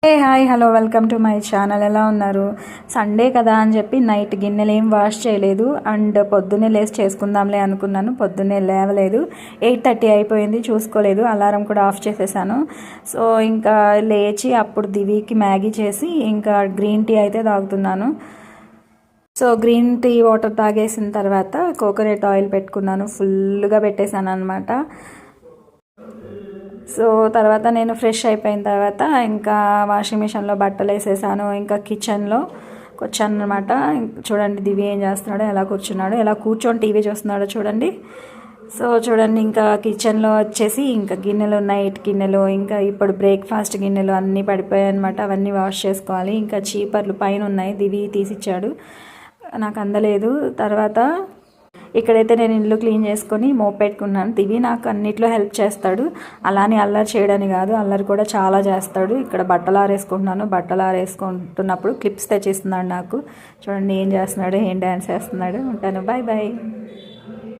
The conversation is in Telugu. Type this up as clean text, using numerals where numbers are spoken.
Hi hello welcome to my channel. ఎలా ఉన్నారు? సండే కదా అని చెప్పి నైట్ గిన్నెలు ఏం వాష్ చేయలేదు అండ్ పొద్దున్నే లేచి చేసుకుందాంలే అనుకున్నాను. పొద్దున్నే లేవలేదు, 8:30 అయిపోయింది, చూసుకోలేదు. అలారం కూడా ఆఫ్ చేసేసాను. సో ఇంకా లేచి అప్పుడు దివికి మ్యాగీ చేసి ఇంకా గ్రీన్ టీ అయితే తాగుతున్నాను. సో గ్రీన్ టీ వాటర్ తాగేసిన తర్వాత కోకోనట్ ఆయిల్ పెట్టుకున్నాను, ఫుల్గా పెట్టేశాను అనమాట. సో తర్వాత నేను ఫ్రెష్ అయిపోయిన తర్వాత ఇంకా వాషింగ్ మిషన్లో బట్టలు వేసేసాను. ఇంకా కిచెన్లో వచ్చాను అనమాట. చూడండి దివి ఏం చేస్తున్నాడో, ఎలా కూర్చున్నాడో, ఎలా కూర్చొని టీవీ చూస్తున్నాడో చూడండి. సో చూడండి ఇంకా కిచెన్లో వచ్చేసి ఇంకా గిన్నెలు ఉన్నాయి, 8 గిన్నెలు. ఇంకా ఇప్పుడు బ్రేక్ఫాస్ట్ గిన్నెలు అన్నీ పడిపోయాయి అనమాట. అవన్నీ వాష్ చేసుకోవాలి. ఇంకా చీపర్లు పైన ఉన్నాయి, దివి తీసిచ్చాడు, నాకు అందలేదు. తర్వాత ఇక్కడైతే నేను ఇల్లు క్లీన్ చేసుకొని మోప్ పెట్టుకున్నాను. దివి నాకు అన్నిట్లో హెల్ప్ చేస్తాడు, అలానే అల్లరి చేయడని కాదు, అల్లరి కూడా చాలా చేస్తాడు. ఇక్కడ బట్టలు ఆరేసుకుంటున్నాను, బట్టలు ఆరేసుకుంటున్నప్పుడు క్లిప్స్ తెచ్చిస్తున్నాడు నాకు. చూడండి ఏం చేస్తున్నాడు, ఏం డ్యాన్స్ చేస్తున్నాడు. ఉంటాను, బాయ్ బాయ్.